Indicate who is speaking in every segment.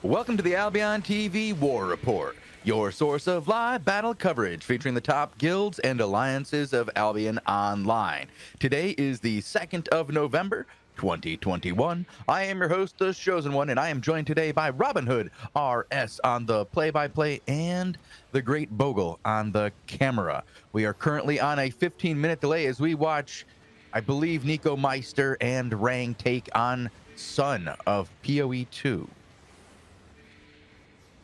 Speaker 1: Welcome to the AlbionTV War Report, your source of live battle coverage featuring the top guilds and alliances of Albion Online. Today is the 2nd of November, 2021. I am your host, the Shozen One, and I am joined today by Robinhoodrs on the play-by-play and the great Bogul on the camera. We are currently on a 15-minute delay as we watch, I believe, Nico Meister and Rang take on Sun of PoE 2.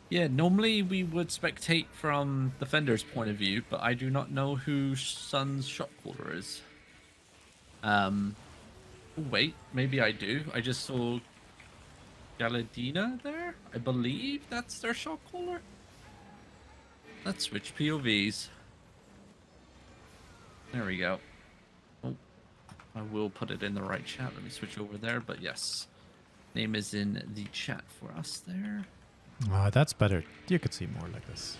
Speaker 2: Yeah, normally we would spectate from Defender's point of view, but I do not know who Sun's shot caller is. Wait, maybe I do. I just saw Galadina there. I believe that's their shot caller. Let's switch POVs. There we go. Oh, I will put it in the right chat. Let me switch over there, but yes. Name is in the chat for us there.
Speaker 3: That's better. You could see more like this.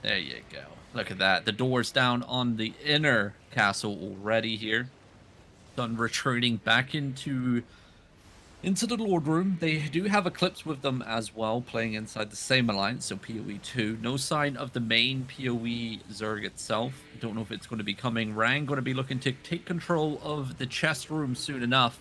Speaker 2: There you go. Look at that. The door's down on the inner castle already here. Sun retreating back into the Lord Room. They do have Eclipse with them as well, playing inside the same alliance, so PoE 2. No sign of the main PoE Zerg itself. Don't know if it's going to be coming. Rang going to be looking to take control of the chest room soon enough,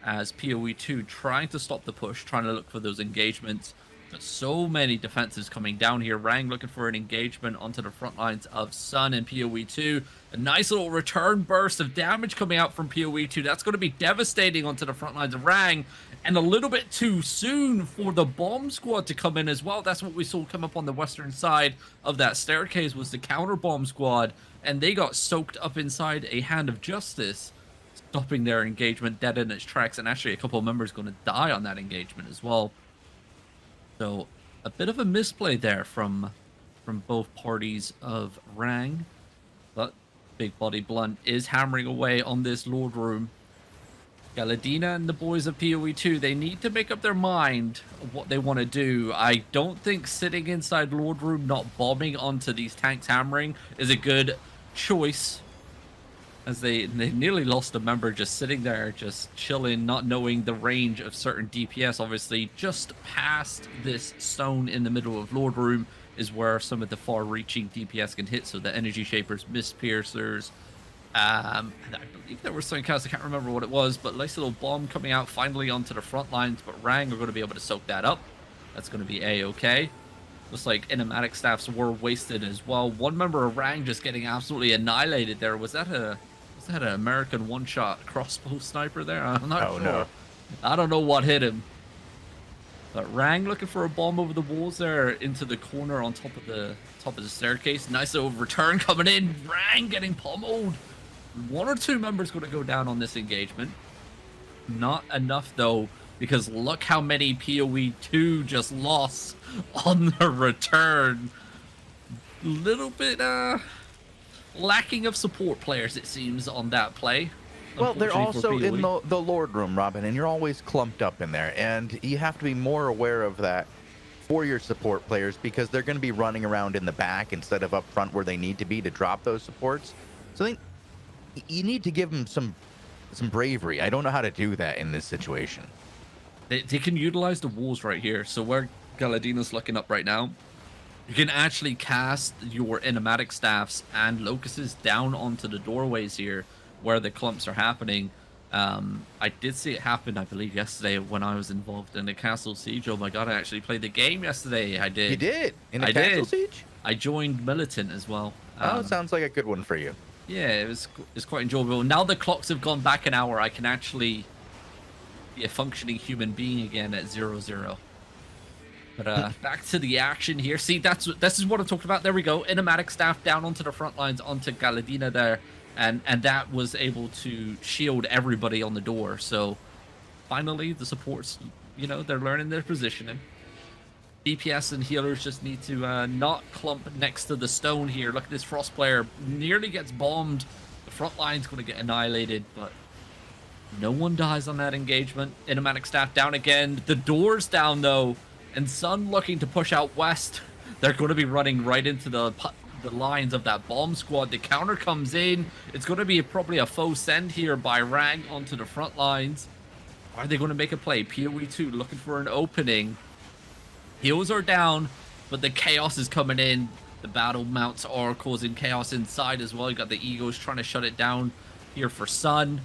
Speaker 2: as PoE 2 trying to stop the push, trying to look for those engagements. But so many defenses coming down here. Rang looking for an engagement onto the front lines of Sun and PoE 2. A nice little return burst of damage coming out from PoE 2. That's going to be devastating onto the front lines of Rang. And a little bit too soon for the bomb squad to come in as well. That's what we saw come up on the western side of that staircase, was the counter bomb squad. And they got soaked up inside a Hand of Justice, stopping their engagement dead in its tracks, and actually a couple of members going to die on that engagement as well. So a bit of a misplay there from both parties of Rang, but Big Body Blunt is hammering away on this Lord Room. Galadina and the boys of PoE 2, they need to make up their mind of what they want to do. I don't think sitting inside Lord Room, not bombing onto these tanks hammering, is a good choice, as they nearly lost a member just sitting there, just chilling, not knowing the range of certain DPS. Obviously, just past this stone in the middle of Lord Room is where some of the far-reaching DPS can hit, so the Energy Shapers, Mist Piercers, and I believe there were some counts, I can't remember what it was, but nice little bomb coming out finally onto the front lines, but Rang are going to be able to soak that up. That's going to be A-okay. Looks like enigmatic staffs were wasted as well. One member of Rang just getting absolutely annihilated there. Was that an American one-shot crossbow sniper there? I'm not sure. No. I don't know what hit him. But Rang looking for a bomb over the walls there into the corner on top of the staircase. Nice little return coming in. Rang getting pummeled. One or two members going to go down on this engagement. Not enough though, because look how many PoE 2 just lost on the return. Little bit lacking of support players, it seems, on that play.
Speaker 1: Well, they're also in the Lord Room, Robin, and you're always clumped up in there, and you have to be more aware of that for your support players, because they're going to be running around in the back instead of up front where they need to be to drop those supports. So I think you need to give them some bravery. I don't know how to do that in this situation.
Speaker 2: They can utilize the walls right here. So where Galadina's looking up right now, you can actually cast your enigmatic staffs and locusts down onto the doorways here where the clumps are happening. I did see it happen, I believe, yesterday when I was involved in the Castle Siege. Oh my god, I actually played the game yesterday. I did.
Speaker 1: You did? In the Castle Siege?
Speaker 2: I joined Militant as well.
Speaker 1: Oh, it sounds like a good one for you.
Speaker 2: Yeah, it's quite enjoyable. Now the clocks have gone back an hour, I can actually be a functioning human being again at 0-0. But back to the action here. See, this is what I talked about. There we go. Enigmatic staff down onto the front lines, onto Galadina there. And that was able to shield everybody on the door. So finally, the supports, they're learning their positioning. DPS and healers just need to not clump next to the stone here. Look at this Frost player. Nearly gets bombed. The front line's going to get annihilated, but no one dies on that engagement. Enigmatic staff down again. The door's down, though. And Sun looking to push out west. They're going to be running right into the lines of that bomb squad. The counter comes in. It's going to be probably a faux send here by Rang onto the front lines. Are they going to make a play? PoE2 looking for an opening. Heals are down, but the chaos is coming in. The battle mounts are causing chaos inside as well. You got the Eagles trying to shut it down here for Sun.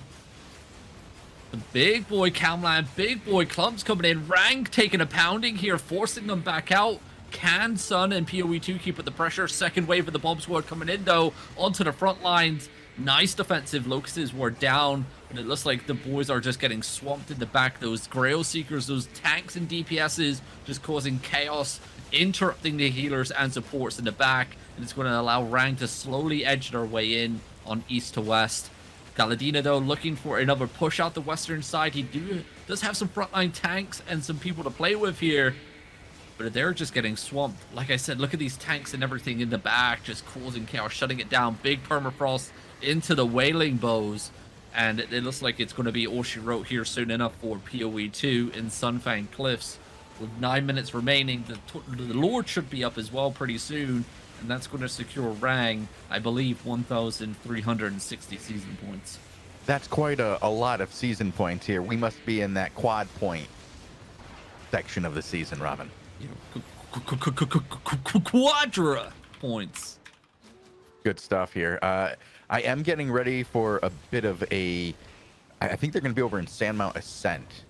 Speaker 2: The big boy Camland, big boy Clumps coming in. Rang taking a pounding here, forcing them back out. Can Sun and PoE2 keep up the pressure? Second wave of the bomb squad coming in, though, onto the front lines. Nice defensive. Locusts were down, but it looks like the boys are just getting swamped in the back. Those Grail Seekers, those tanks and DPSs just causing chaos, interrupting the healers and supports in the back. And it's going to allow Rang to slowly edge their way in on east to west. Galadina, though, looking for another push out the western side. He does have some frontline tanks and some people to play with here, but they're just getting swamped. Like I said, look at these tanks and everything in the back, just causing chaos, shutting it down. Big permafrost into the Wailing Bows, and it looks like it's going to be all she wrote here soon enough for PoE2 in Sunfang Cliffs. With 9 minutes remaining, the Lord should be up as well pretty soon, and that's going to secure Rang, I believe, 1,360 season points.
Speaker 1: That's quite a lot of season points here. We must be in that quad point section of the season, Robin.
Speaker 2: Quadra points.
Speaker 1: Good stuff here. I am getting ready for a bit of a... I think they're going to be over in Sandmount Ascent,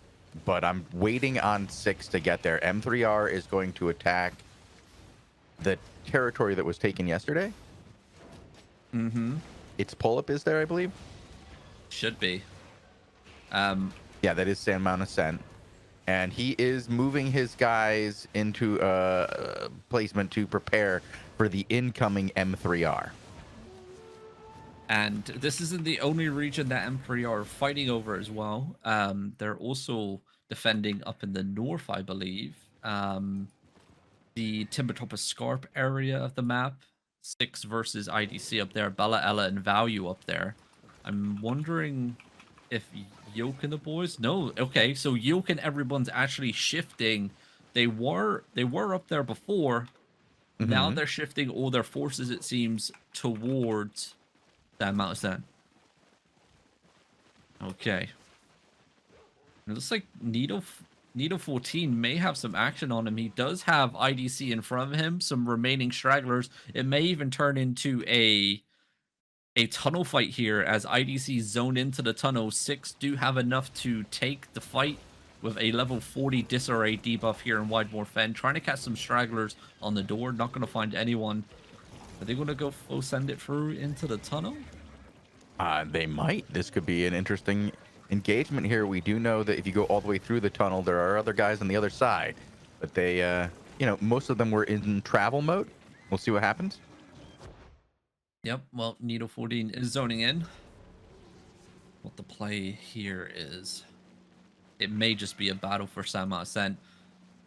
Speaker 1: but I'm waiting on 6 to get there. M3R is going to attack the territory that was taken yesterday.
Speaker 2: Mm-hmm.
Speaker 1: Its pull-up is there, I believe.
Speaker 2: Should be.
Speaker 1: Yeah, that is Sandmount Ascent. And he is moving his guys into placement to prepare for the incoming M3R.
Speaker 2: And this isn't the only region that M3 are fighting over as well. They're also defending up in the north, I believe. The Timbertop Scarp area of the map. 6 versus IDC up there. Bella, Ella, and Value up there. I'm wondering if Yoke and the boys... No, okay, so Yoke and everyone's actually shifting. They were up there before. Mm-hmm. Now they're shifting all their forces, it seems, towards... that amount of sand. Okay. It looks like Needle 14 may have some action on him. He does have IDC in front of him, some remaining stragglers. It may even turn into a tunnel fight here as IDC zone into the tunnel. 6 do have enough to take the fight with a level 40 disarray debuff here in Widemore Fen. Trying to catch some stragglers on the door. Not going to find anyone. Are they going to go full send it through into the tunnel?
Speaker 1: They might. This could be an interesting engagement here. We do know that if you go all the way through the tunnel, there are other guys on the other side. But they, most of them were in travel mode. We'll see what happens.
Speaker 2: Yep, well, Needle 14 is zoning in. What the play here is, it may just be a battle for Sandmount Ascent.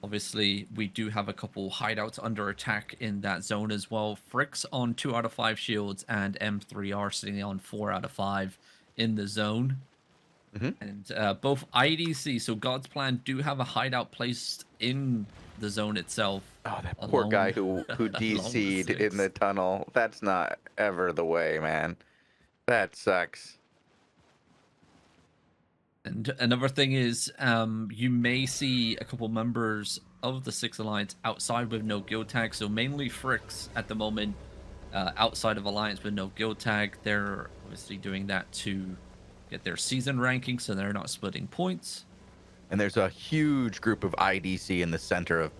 Speaker 2: Obviously, we do have a couple hideouts under attack in that zone as well. Frick's on 2 out of 5 shields, and M3R sitting on 4 out of 5 in the zone. Mm-hmm. And both IDC, so God's Plan, do have a hideout placed in the zone itself.
Speaker 1: Oh, that poor guy who DC'd in the tunnel. That's not ever the way, man. That sucks.
Speaker 2: And another thing is, you may see a couple members of the 6 Alliance outside with no guild tag. So mainly Fricks at the moment, outside of Alliance with no guild tag. They're obviously doing that to get their season ranking, so they're not splitting points.
Speaker 1: And there's a huge group of IDC in the center of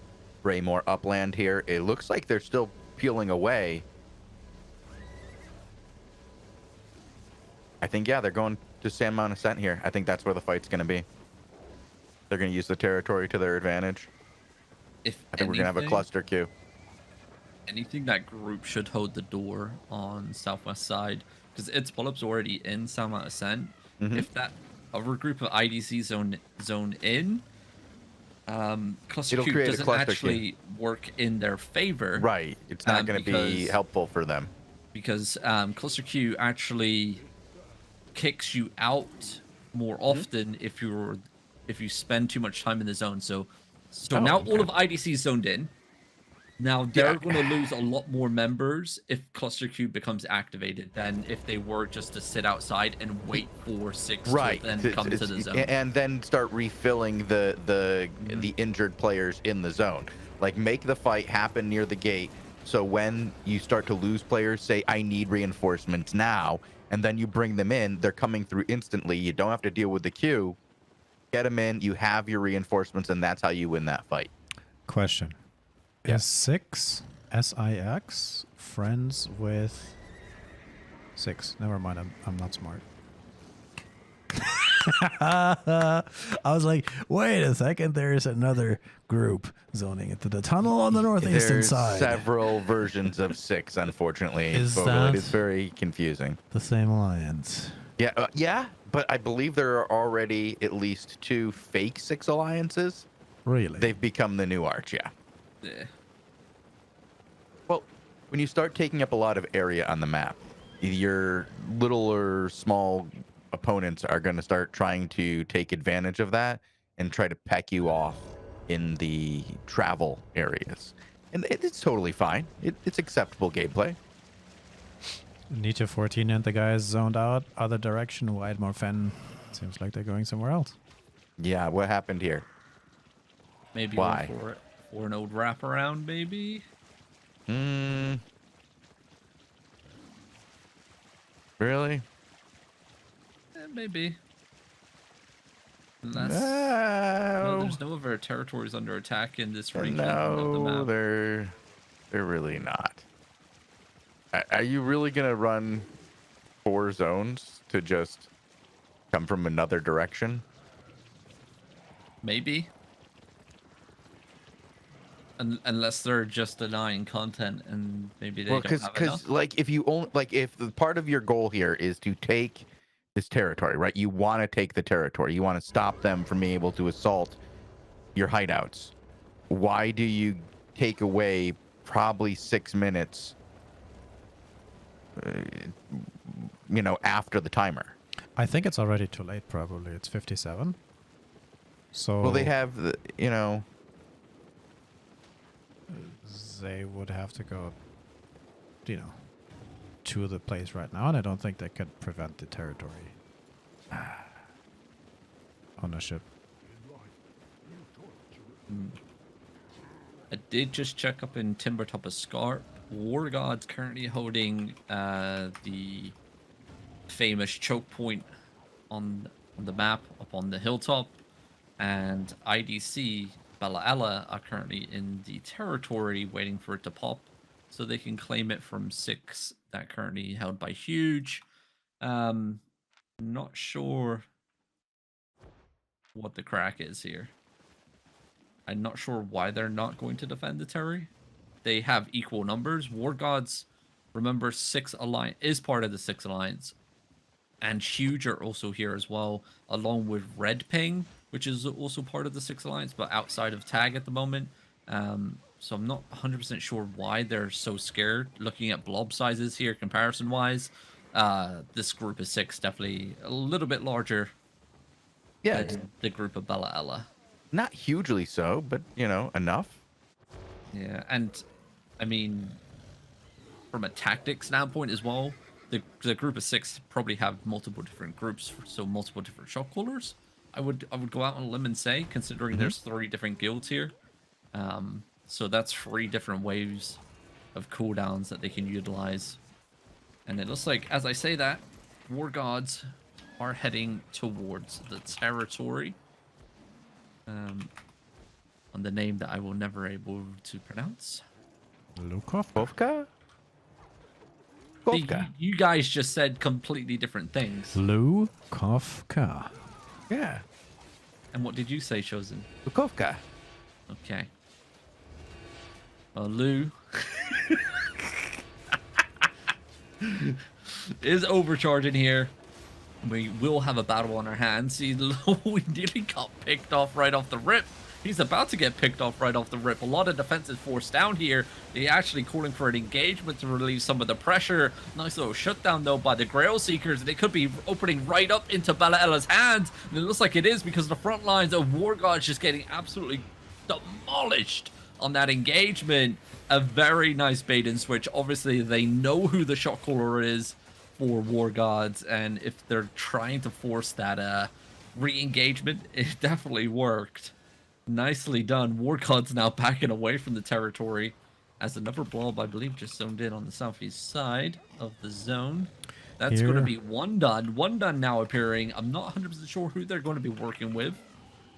Speaker 1: Braymore Upland here. It looks like they're still peeling away. I think, yeah, they're going to Sandmount Ascent here. I think that's where the fight's going to be. They're going to use the territory to their advantage. I think we're going to have a cluster queue.
Speaker 2: Anything, that group should hold the door on southwest side, because its pull-up's already in Sandmount Ascent. Mm-hmm. If that other group of IDC zone in, cluster queue doesn't actually work in their favor.
Speaker 1: Right. It's not going to be helpful for them. Because
Speaker 2: cluster queue actually kicks you out more often if you spend too much time in the zone. So now all of IDC zoned in. Now they're going to lose a lot more members if Cluster Q becomes activated than if they were just to sit outside and wait for 6
Speaker 1: Right,
Speaker 2: to then come to the zone.
Speaker 1: and then start refilling the injured players in the zone. Like, make the fight happen near the gate, so when you start to lose players, say, I need reinforcements now, and then you bring them in, they're coming through instantly. You don't have to deal with the queue. Get them in, you have your reinforcements, and that's how you win that fight.
Speaker 3: Question.
Speaker 1: Yeah.
Speaker 3: Is 6 SIX friends with 6? Never mind, I'm not smart. I was like, wait a second, there's another group zoning into the tunnel on the northeastern
Speaker 1: There's
Speaker 3: side.
Speaker 1: several versions of 6, unfortunately.
Speaker 3: Is
Speaker 1: Bogul.
Speaker 3: that
Speaker 1: It is very confusing.
Speaker 3: the same alliance?
Speaker 1: Yeah, yeah, but I believe there are already at least 2 fake 6 alliances.
Speaker 3: Really?
Speaker 1: They've become the new arch, yeah.
Speaker 2: Yeah.
Speaker 1: Well, when you start taking up a lot of area on the map, your little or small opponents are going to start trying to take advantage of that and try to peck you off in the travel areas. And it's totally fine. It's acceptable gameplay.
Speaker 3: Nietzsche 14 and the guys zoned out, other direction, wide Morphen. Seems like they're going somewhere else.
Speaker 1: Yeah, what happened here?
Speaker 2: Maybe
Speaker 1: Why?
Speaker 2: for an old wraparound, maybe?
Speaker 1: Really?
Speaker 2: Maybe. Unless
Speaker 1: No,
Speaker 2: there's no other territories under attack in this region of the
Speaker 1: no,
Speaker 2: map.
Speaker 1: they're really not. Are you really gonna run 4 zones to just come from another direction?
Speaker 2: Maybe. Unless they're just denying content and maybe they don't have enough.
Speaker 1: Because like if you only if the part of your goal here is to take this territory, right? You want to take the territory. You want to stop them from being able to assault your hideouts. Why do you take away probably 6 minutes? After the timer.
Speaker 3: I think it's already too late, probably. It's 57. So
Speaker 1: Well, they have the,
Speaker 3: they would have to go, to the place right now, and I don't think they could prevent the territory ownership.
Speaker 2: I did just check up in Timbertop Escarp. War God's currently holding the famous choke point on the map up on the hilltop, and IDC Bella Ella are currently in the territory waiting for it to pop so they can claim it from 6 that currently held by Huge. Not sure what the crack is here. I'm not sure why they're not going to defend the Terry. They have equal numbers. War Gods, remember, 6 Alliance is part of the 6 Alliance. And Huge are also here as well, along with Red Ping, which is also part of the 6 Alliance, but outside of tag at the moment. So I'm not 100% sure why they're so scared. Looking at blob sizes here, comparison-wise, this group of 6 definitely a little bit larger than the group of Bella Ella.
Speaker 1: Not hugely so, but enough.
Speaker 2: Yeah, and I mean, from a tactics standpoint as well, the group of 6 probably have multiple different groups, so multiple different shot callers. I would go out on a limb and say, considering there's 3 different guilds here, so that's 3 different waves of cooldowns that they can utilize. And it looks like, as I say that, War Gods are heading towards the territory. On the name that I will never able to pronounce.
Speaker 1: Bovka?
Speaker 2: See, you guys just said completely different things.
Speaker 3: Lukovka.
Speaker 1: Yeah.
Speaker 2: And what did you say, Shozen?
Speaker 1: Bukovka.
Speaker 2: Okay. Well, Lou is overcharging here. We will have a battle on our hands. See, we nearly got picked off right off the rip. He's about to get picked off right off the rip. A lot of defenses forced down here. They actually calling for an engagement to relieve some of the pressure. Nice little shutdown, though, by the Grail Seekers. They could be opening right up into Bella Ella's hands. And it looks like it is, because the front lines of War Gods just getting absolutely demolished on that engagement. a very nice bait and switch. Obviously, they know who the shot caller is for War Gods, and if they're trying to force that re-engagement, it definitely worked. Nicely done. War Gods now backing away from the territory as another blob, I believe, just zoned in on the southeast side of the zone. That's going to be one done. One done now appearing. I'm not 100% sure who they're going to be working with,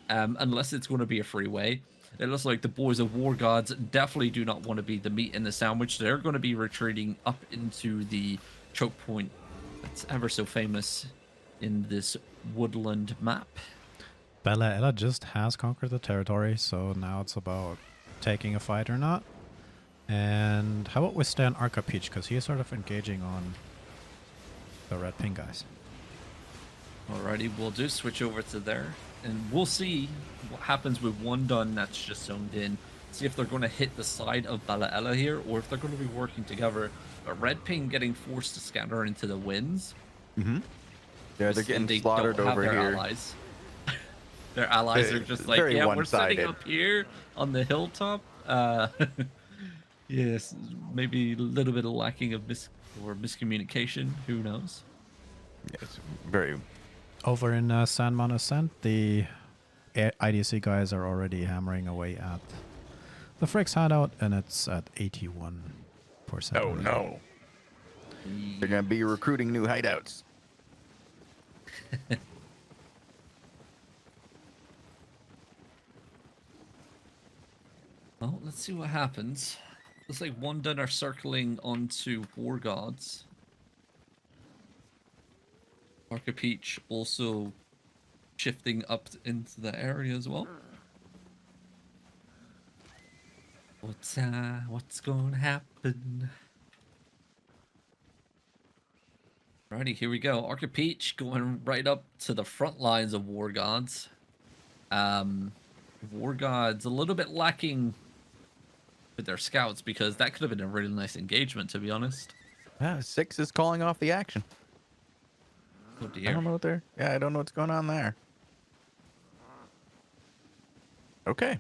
Speaker 2: unless it's going to be a freeway. It looks like the boys of War Gods definitely do not want to be the meat in the sandwich. They're going to be retreating up into the choke point that's ever so famous in this woodland map.
Speaker 3: Bella Ella just has conquered the territory, so now it's about taking a fight or not. And how about we stay on Arca Peach, because he is sort of engaging on the red pink guys.
Speaker 2: Alrighty, we'll do switch over to there, and we'll see what happens with one done that's just zoned in. See if they're going to hit the side of Bella Ella here, or if they're going to be working together. But red pink getting forced to scatter into the winds.
Speaker 1: Mm-hmm. Yeah, they're getting slaughtered over here.
Speaker 2: Allies. Their allies are just like, yeah, we're sitting up here on the hilltop. Yes, maybe a little bit of lacking of miscommunication. Who knows?
Speaker 1: Yes, very.
Speaker 3: Over in Sandman Ascent, the IDC guys are already hammering away at the Frick's hideout, and it's at 81%.
Speaker 1: Oh no! They're gonna be recruiting new hideouts.
Speaker 2: Well, let's see what happens. Looks like one done are circling onto War Gods. Arca Peach also shifting up into the area as well. What's gonna happen? Alrighty, here we go. Arca Peach going right up to the front lines of War Gods. War Gods a little bit lacking with their scouts, because that could have been a really nice engagement, to be honest.
Speaker 1: Yeah, 6 is calling off the action.
Speaker 2: Oh dear.
Speaker 1: I don't know what they're. Yeah, I don't know what's going on there. Okay.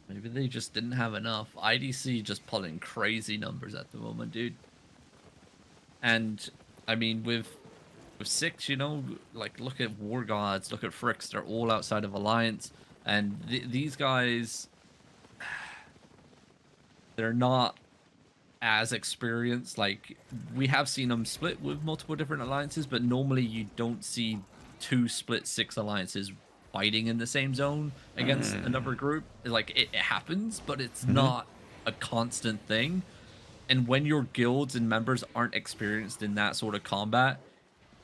Speaker 2: Maybe they just didn't have enough. IDC just pulling crazy numbers at the moment, dude. And I mean, with 6, you know, like look at War Gods, look at Fricks. They're all outside of Alliance, and these guys, they're not as experienced. Like, we have seen them split with multiple different alliances, but normally you don't see 2 split 6 alliances fighting in the same zone against another group. Like, it happens, but it's not a constant thing. And when your guilds and members aren't experienced in that sort of combat,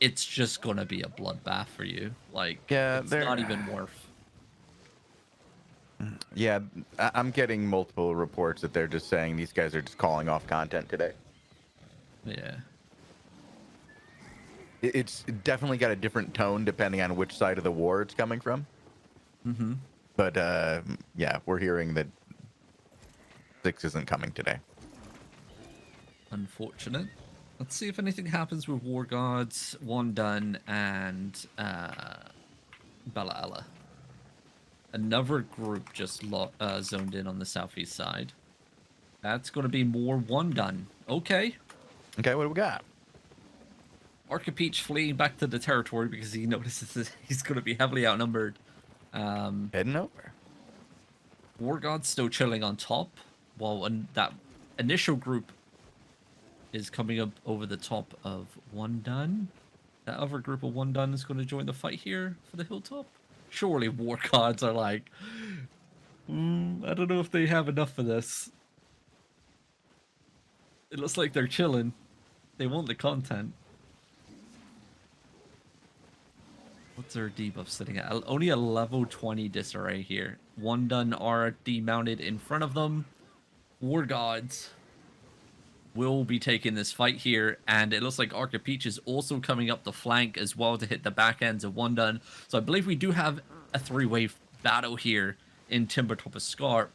Speaker 2: it's just gonna be a bloodbath for you. Like,
Speaker 1: yeah,
Speaker 2: it's not even worth.
Speaker 1: Yeah, I'm getting multiple reports that they're just saying these guys are just calling off content today.
Speaker 2: Yeah.
Speaker 1: It's definitely got a different tone depending on which side of the war it's coming from.
Speaker 2: Mm-hmm.
Speaker 1: But yeah, we're hearing that 6 isn't coming today.
Speaker 2: Unfortunate. Let's see if anything happens with War Gods, One Done, and Bella Ella. Another group just zoned in on the southeast side. That's going to be more One Done. Okay.
Speaker 1: Okay, what do we got?
Speaker 2: Arca Peach fleeing back to the territory because he notices that he's going to be heavily outnumbered.
Speaker 1: Heading over.
Speaker 2: War God's still chilling on top, while that initial group is coming up over the top of One Done. That other group of One Done is going to join the fight here for the hilltop. Surely War Gods are like, I don't know if they have enough for this. It looks like they're chilling. They want the content. What's their debuff sitting at? Only a level 20 disarray here. One Done are demounted in front of them. War Gods will be taking this fight here, and it looks like Arca Peach is also coming up the flank as well to hit the back ends of One Done. So I believe we do have a 3-way battle here in Timbertop Escarp.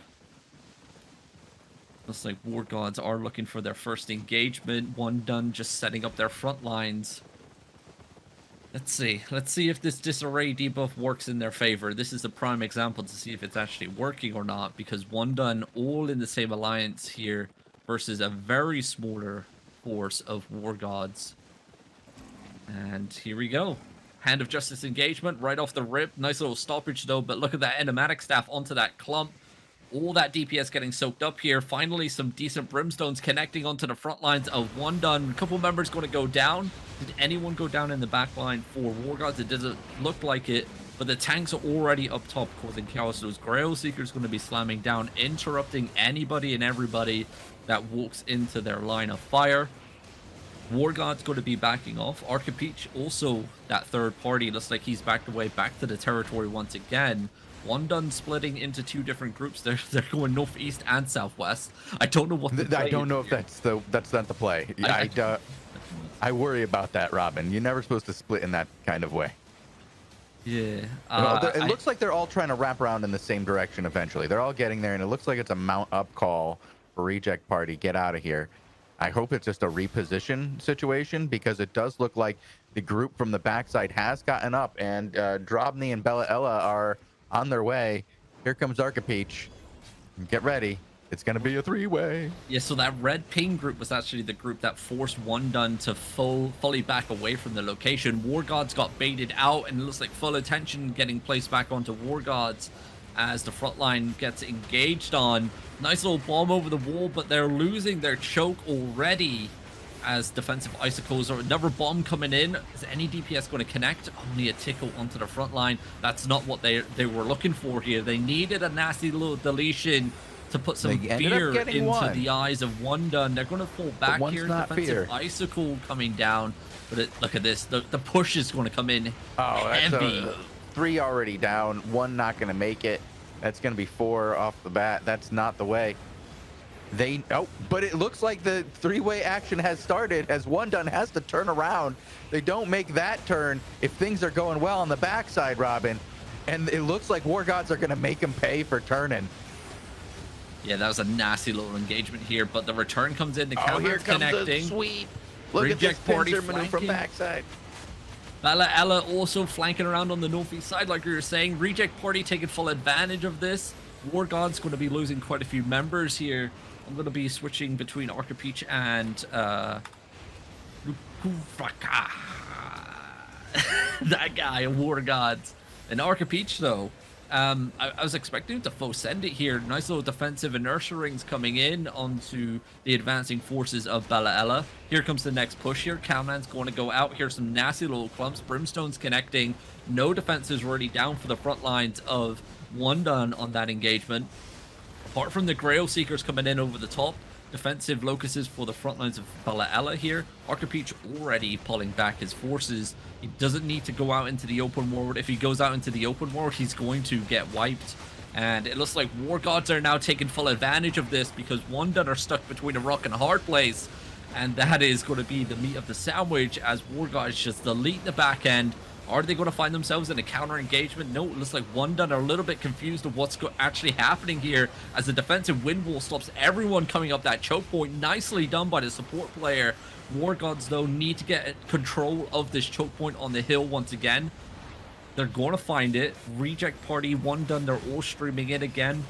Speaker 2: Looks like War Gods are looking for their first engagement. One Done just setting up their front lines. Let's see. Let's see if this disarray debuff works in their favor. This is a prime example to see if it's actually working or not, because one done all in the same alliance here versus a very smaller force of war gods. And here we go. Hand of Justice engagement right off the rip. Nice little stoppage though, but look at that enigmatic staff onto that clump. All that DPS getting soaked up here. Finally, some decent brimstones connecting onto the front lines of one done. A couple members going to go down. Did anyone go down in the back line for War Gods? It doesn't look like it, but the tanks are already up top causing chaos. Those Grail Seekers going to be slamming down, interrupting anybody and everybody that walks into their line of fire. War God's going to be backing off. Arcapeach also that third party. Looks like he's backed away back to the territory once again. One done splitting into two different groups. They're going northeast and southwest. I don't know what the
Speaker 1: I don't know
Speaker 2: here.
Speaker 1: if that's not the play. I worry about that, Robin. You're never supposed to split in that kind of way.
Speaker 2: Yeah.
Speaker 1: It looks like they're all trying to wrap around in the same direction eventually. They're all getting there, and it looks like it's a mount up call for Reject Party. Get out of here. I hope it's just a reposition situation, because it does look like the group from the backside has gotten up, and Drobny and Bella Ella are on their way. Here comes Arcapeach. Get ready. It's going to be a three-way.
Speaker 2: Yeah, so that red ping group was actually the group that forced one done to fully back away from the location. War Gods got baited out, and it looks like full attention getting placed back onto War Gods as the front line gets engaged on. Nice little bomb over the wall, but they're losing their choke already as defensive icicles, or another bomb coming in. Is any DPS going to connect? Only a tickle onto the front line. That's not what they were looking for here. They needed a nasty little deletion to put some fear into the eyes of one done. They're going to fall back here. Defensive icicle coming down, but look at this. The push is going to come in heavy.
Speaker 1: That's three already down. One not going to make it. That's going to be four off the bat. That's not the way. But it looks like the three-way action has started, as one done has to turn around. They don't make that turn if things are going well on the backside, Robin. And it looks like War Gods are going to make them pay for turning.
Speaker 2: Yeah, that was a nasty little engagement here, but the return comes in. The counter connecting.
Speaker 1: Sweep. Look
Speaker 2: Reject
Speaker 1: at this
Speaker 2: party
Speaker 1: pincer maneuver from backside.
Speaker 2: Bella Ella also flanking around on the northeast side, like we were saying. Reject Party taking full advantage of this. War God's going to be losing quite a few members here. I'm going to be switching between Arcapeach and that guy, War Gods. And Arcapeach, though, I was expecting him to faux send it here. Nice little defensive inertia rings coming in onto the advancing forces of Bella Ella. Here comes the next push here. Calman's going to go out. Here's some nasty little clumps. Brimstone's connecting. No defenses really down for the front lines of one done on that engagement. Apart from the Grail Seekers coming in over the top, defensive locuses for the front lines of Bella Ella here. Arcapeach already pulling back his forces. He doesn't need to go out into the open world. If he goes out into the open world, he's going to get wiped. And it looks like War Gods are now taking full advantage of this, because one done are stuck between a rock and a hard place. And that is going to be the meat of the sandwich, as War Gods just delete the back end. Are they going to find themselves in a counter engagement? No, it looks like one done are a little bit confused of what's actually happening here, as the defensive wind wall stops everyone coming up that choke point. Nicely done by the support player. War Gods, though, need to get control of this choke point on the hill once again. They're going to find it. Reject Party, one done, they're all streaming in again.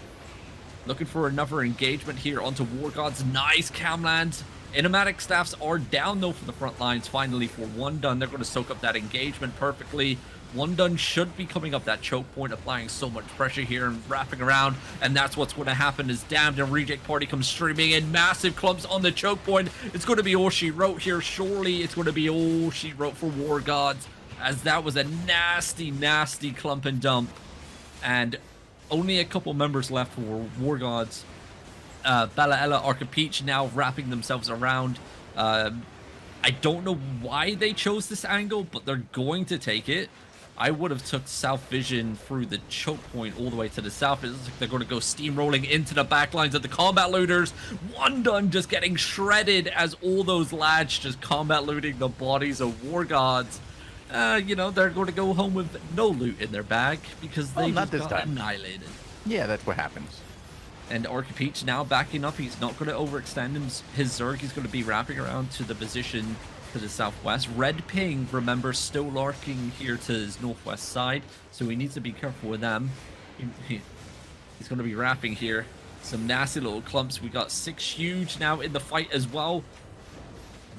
Speaker 2: Looking for another engagement here onto War Gods. Nice camlands. Enigmatic staffs are down, though, for the front lines. Finally, for one done, they're going to soak up that engagement perfectly. One done should be coming up that choke point, applying so much pressure here and wrapping around. And that's what's going to happen, is Damned and Reject Party come streaming in. Massive clumps on the choke point. It's going to be all she wrote here. Surely it's going to be all she wrote for War Gods, as that was a nasty, nasty clump and dump. And only a couple members left for War Gods. Bella Ella, Arcapeach now wrapping themselves around. I don't know why they chose this angle, but they're going to take it. I would have took South Vision through the choke point all the way to the south. It looks like they're going to go steamrolling into the back lines of the combat looters. One done just getting shredded, as all those lads just combat looting the bodies of War Gods. You know, they're going to go home with no loot in their bag, because they just got annihilated.
Speaker 1: Yeah, that's what happens.
Speaker 2: And Arcapeach now backing up. He's not going to overextend his Zerg. He's going to be wrapping around to the position to the southwest. Red ping, remember, still lurking here to his northwest side, so he needs to be careful with them. He's going to be wrapping here. Some nasty little clumps. We got 6 huge now in the fight as well.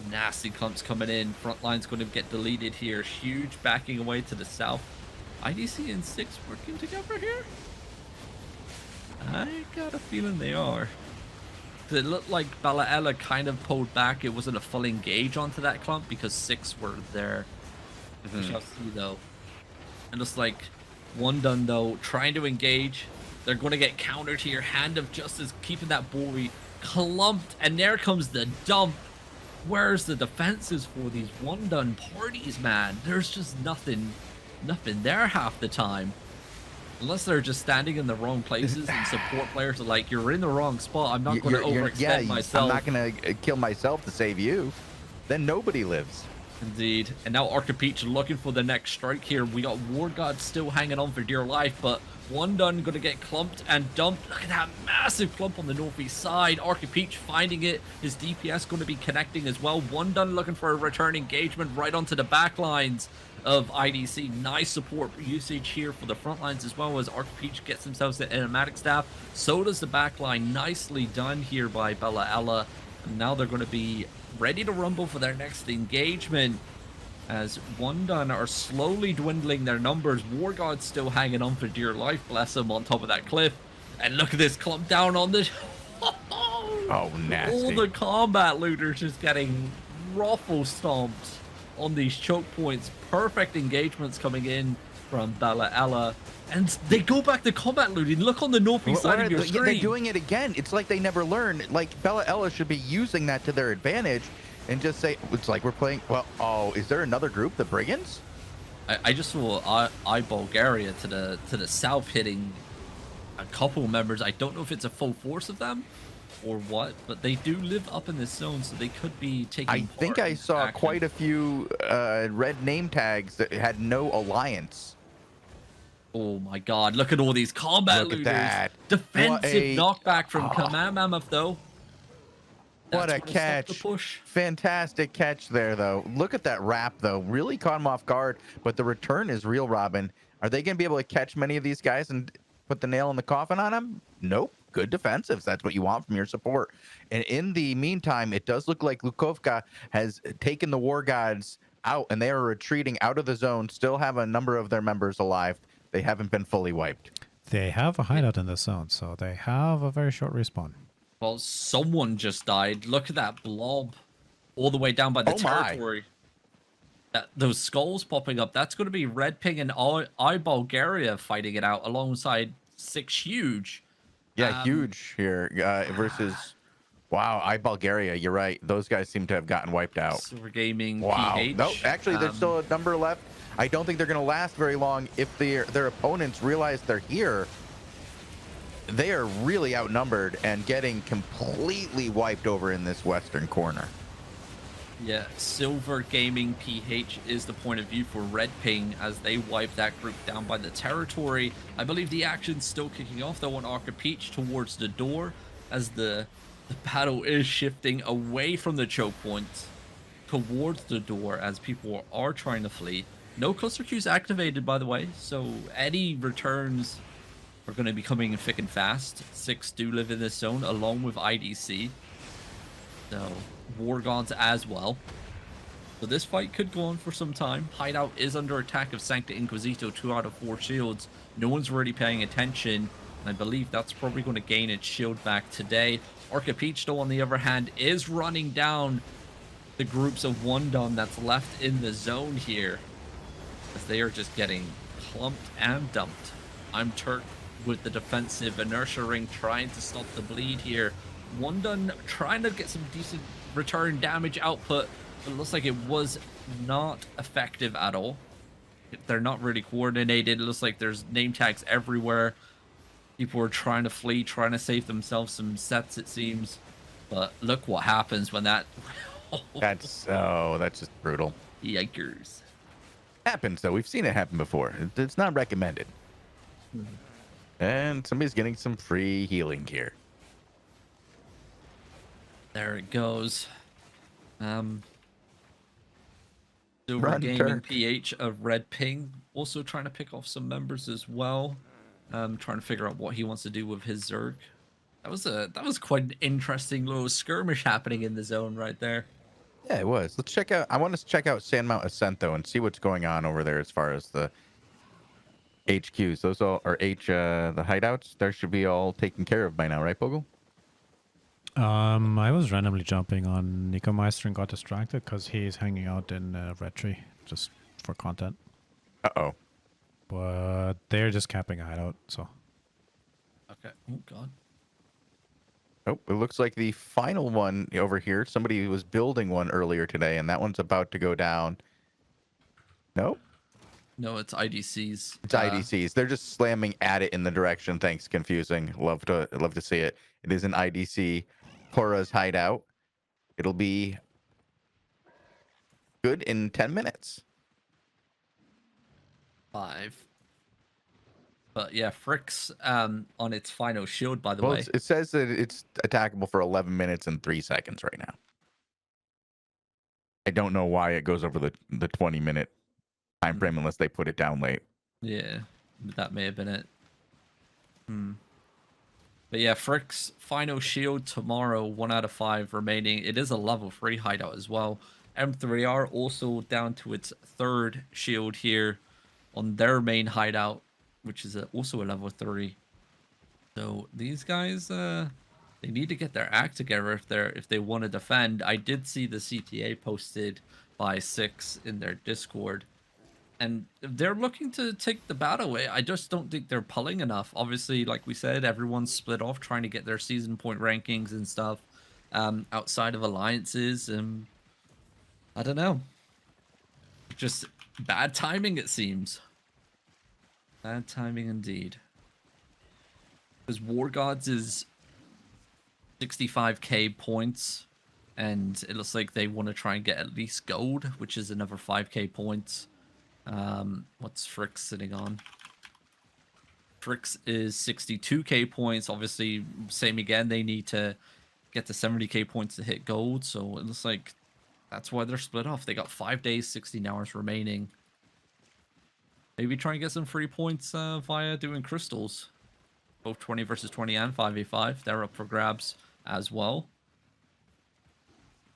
Speaker 2: Nasty clumps coming in. Front line's going to get deleted here. Huge backing away to the south. IDC and 6 working together here? I got a feeling they are. It looked like Balaella kind of pulled back. It wasn't a full engage onto that clump because 6 were there. We shall see though. And looks like one done though, trying to engage. They're going to get countered here. Hand of Justice keeping that boy clumped. And there comes the dump. Where's the defenses for these one done parties, man? There's just nothing there half the time. Unless they're just standing in the wrong places and support players are like, you're in the wrong spot. I'm not going to overextend myself.
Speaker 1: I'm not going to kill myself to save you. Then nobody lives.
Speaker 2: Indeed. And now Arcapeach looking for the next strike here. We got War God still hanging on for dear life, but one done going to get clumped and dumped. Look at that massive clump on the northeast side. Arcapeach finding it. His DPS going to be connecting as well. One done looking for a return engagement right onto the back lines of IDC. Nice support usage here for the front lines as well as Arcapeach gets himself the animatic staff. So does the back line. Nicely done here by Balaella. And now they're going to be ready to rumble for their next engagement as one done are slowly dwindling their numbers. War God's still hanging on for dear life, bless him, on top of that cliff. And look at this clump down on the
Speaker 1: Oh, nasty.
Speaker 2: all the combat looters just getting ruffle stomped on these choke points. Perfect engagements coming in from Balaella. And they go back to combat looting. Look on the northeast side of your screen.
Speaker 1: They're doing it again. It's like they never learn. Like, Balaella should be using that to their advantage and just say, it's like we're playing, well, oh, is there another group, the Brigands?
Speaker 2: I just saw Bulgaria to the south hitting a couple members. I don't know if it's a full force of them or what, but they do live up in this zone, so they could be taking
Speaker 1: I
Speaker 2: part
Speaker 1: think I
Speaker 2: in
Speaker 1: saw
Speaker 2: action.
Speaker 1: quite a few red name tags that had no alliance.
Speaker 2: Oh my god, look at all these combat
Speaker 1: Look at
Speaker 2: looters.
Speaker 1: that.
Speaker 2: Defensive knockback from Mammoth though.
Speaker 1: What
Speaker 2: That's
Speaker 1: a
Speaker 2: gonna stop the
Speaker 1: catch.
Speaker 2: push.
Speaker 1: Fantastic catch there, though. Look at that wrap, though. Really caught him off guard, but the return is real, Robin. Are they going to be able to catch many of these guys and put the nail in the coffin on them? Nope. Good defensives. That's what you want from your support. And in the meantime, it does look like Lukovka has taken the War Gods out, and they are retreating out of the zone, still have a number of their members alive. They haven't been fully wiped.
Speaker 3: They have a hideout in this zone, so they have a very short respawn.
Speaker 2: Well, someone just died. Look at that blob all the way down by the territory. Those skulls popping up. That's going to be Red Ping and I Bulgaria fighting it out alongside 6 huge.
Speaker 1: Yeah, huge here versus... Wow, I Bulgaria. You're right. Those guys seem to have gotten wiped out.
Speaker 2: Silver Gaming,
Speaker 1: Wow.
Speaker 2: PH.
Speaker 1: No, actually, there's still a number left. I don't think they're going to last very long if their opponents realize they're here. They are really outnumbered and getting completely wiped over in this western corner.
Speaker 2: Yeah, Silver Gaming PH is the point of view for Red Ping as they wipe that group down by the territory. I believe the action's still kicking off though on Arcapeach towards the door as the battle is shifting away from the choke point towards the door as people are trying to flee. No cluster queues activated, by the way, so any returns are going to be coming in thick and fast. 6 do live in this zone along with IDC. So, War Gods as well. So this fight could go on for some time. Hideout is under attack of Sancta Inquisito, 2 out of 4 shields. No one's really paying attention. And I believe that's probably going to gain its shield back today. Arcapeach, though, on the other hand, is running down the groups of one done that's left in the zone here, as they are just getting clumped and dumped. I'm Turk with the defensive inertia ring trying to stop the bleed here. One done trying to get some decent return damage output, but it looks like it was not effective at all. They're not really coordinated. It looks like there's name tags everywhere. People are trying to flee, trying to save themselves some sets, it seems. But look what happens when that...
Speaker 1: That's just brutal.
Speaker 2: Yikers.
Speaker 1: Happens, though. We've seen it happen before. It's not recommended. And somebody's getting some free healing here.
Speaker 2: There it goes. Silver
Speaker 1: Run,
Speaker 2: Gaming
Speaker 1: Turk.
Speaker 2: PH of Red Ping also trying to pick off some members as well. Trying to figure out what he wants to do with his Zerg. That was quite an interesting little skirmish happening in the zone right there.
Speaker 1: Yeah, it was. Let's check out. I want to check out Sandmount Ascent though and see what's going on over there as far as the HQs. Those all are the hideouts. There should be all taken care of by now, right, Bogul?
Speaker 3: I was randomly jumping on Nico Meister and got distracted because he's hanging out in Red Tree just for content.
Speaker 1: Uh-oh.
Speaker 3: But they're just capping a hideout, so.
Speaker 2: Okay. Oh god.
Speaker 1: Oh, it looks like the final one over here. Somebody was building one earlier today, and that one's about to go down. Nope.
Speaker 2: No, it's IDCs.
Speaker 1: It's IDCs. They're just slamming at it in the direction. Thanks, confusing. Love to see it. It is an IDC. Hora's hideout. It'll be good in 10 minutes.
Speaker 2: 5. But yeah, Frick's on its final shield, by the way.
Speaker 1: It says that it's attackable for 11 minutes and 3 seconds right now. I don't know why it goes over the 20-minute time frame unless they put it down late.
Speaker 2: Yeah, that may have been it. But yeah, Frick's final shield tomorrow, 1 out of 5 remaining. It is a level 3 hideout as well. M3R also down to its 3rd shield here on their main hideout, which is also a level 3. So these guys, they need to get their act together if they want to defend. I did see the CTA posted by 6 in their Discord, and they're looking to take the bat away. I just don't think they're pulling enough. Obviously, like we said, everyone's split off trying to get their season point rankings and stuff outside of alliances, and I don't know. Just bad timing, it seems. Bad timing indeed. Because War Gods is 65k points, and it looks like they want to try and get at least gold, which is another 5k points. What's Fricks sitting on? Fricks is 62k points. Obviously, same again. They need to get to 70k points to hit gold, so it looks like that's why they're split off. They got 5 days, 16 hours remaining. Maybe try and get some free points via doing crystals. Both 20 versus 20 and 5v5. They're up for grabs as well.